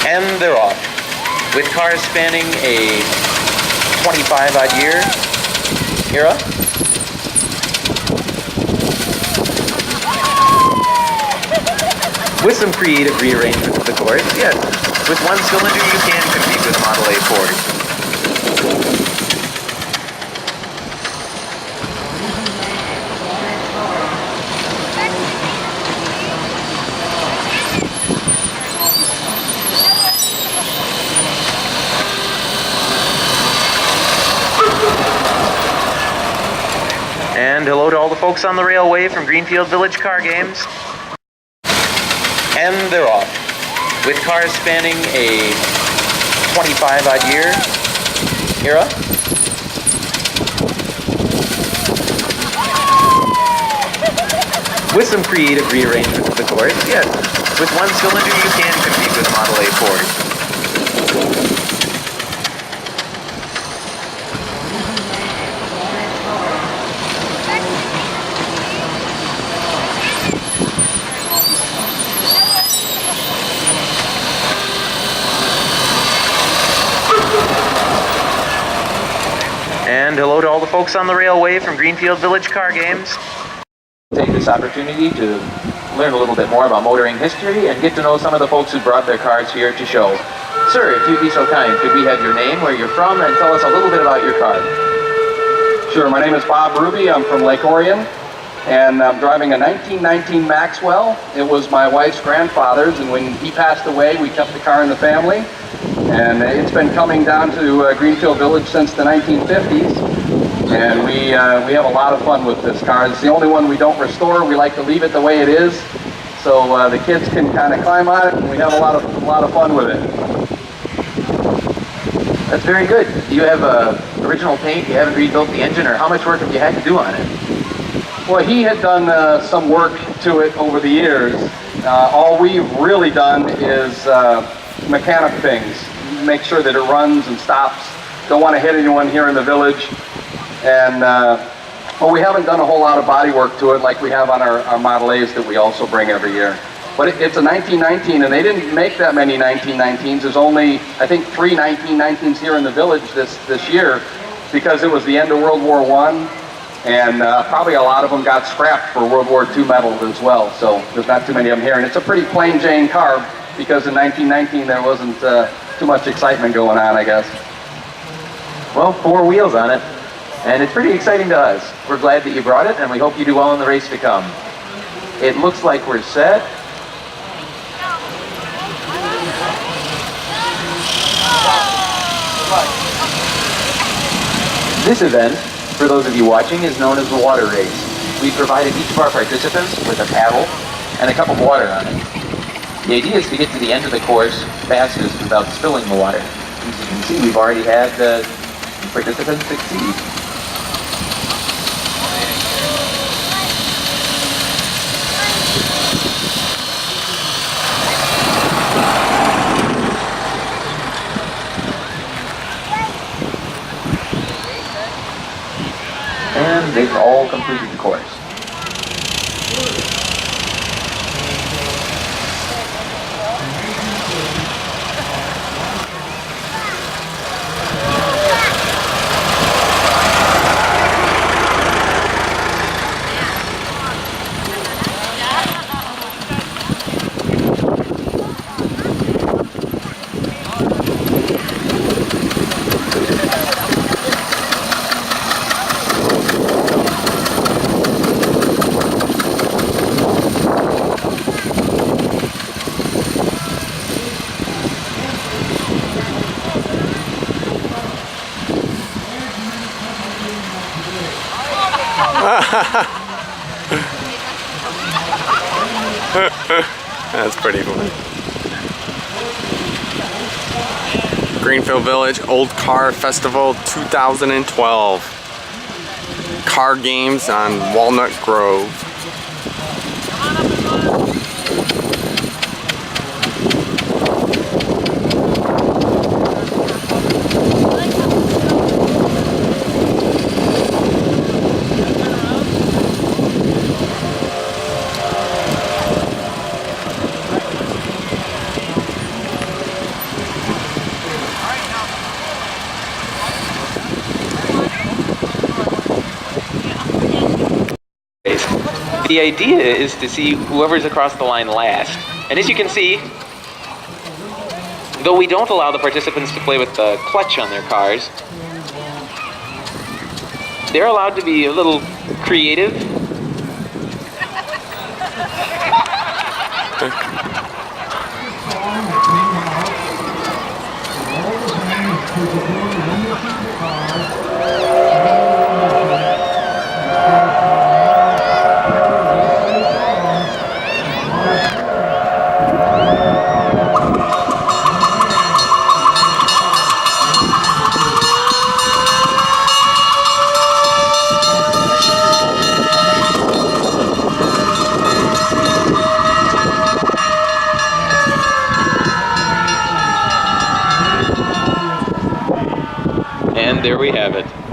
And they're off. With cars spanning a 25-odd year era. With some creative rearrangement of the course, yes. With one cylinder, you can compete with Model A Fords. And hello to all the folks on the railway from Greenfield Village Car Games. And they're off. With cars spanning a 25-odd year era. With some creative rearrangement of the course, yes. With one cylinder, you can compete with Model A Fords. And hello to all the folks on the railway from Greenfield Village Car Games. Take this opportunity to learn a little bit more about motoring history and get to know some of the folks who brought their cars here to show. Sir, if you'd be so kind, could we have your name, where you're from, and tell us a little bit about your car? Sure, my name is Bob Ruby. I'm from Lake Orion, and I'm driving a 1919 Maxwell. It was my wife's grandfather's, and when he passed away, we kept the car in the family. And it's been coming down to Greenfield Village since the 1950s, and we have a lot of fun with this car. It's the only one we don't restore. We like to leave it the way it is, so the kids can kind of climb on it, and we have a lot of fun with it. That's very good. Do you have original paint? You haven't rebuilt the engine, or how much work have you had to do on it? Well, he had done some work to it over the years. All we've really done is mechanic things. Make sure that it runs and stops. Don't want to hit anyone here in the village. And well, we haven't done a whole lot of body work to it like we have on our Model A's that we also bring every year. But it's a 1919, and they didn't make that many 1919s. There's only, I think, 3 1919s here in the village this year, because it was the end of World War I, and probably a lot of them got scrapped for World War II metal as well. So there's not too many of them here. And it's a pretty plain Jane car, because in 1919 there wasn't too much excitement going on, I guess. Well, 4 wheels on it, and it's pretty exciting to us. We're glad that you brought it, and we hope you do well in the race to come. It looks like we're set. This event, for those of you watching, is known as the water race. We provided each of our participants with a paddle and a cup of water on it. The idea is to get to the end of the course fastest without spilling the water. As you can see, we've already had participants succeed. And they've all completed the course. That's pretty funny. Greenfield Village Old Car Festival 2012. Car games on Walnut Grove. The idea is to see whoever's across the line last. And as you can see, though we don't allow the participants to play with the clutch on their cars, they're allowed to be a little creative. And there we have it.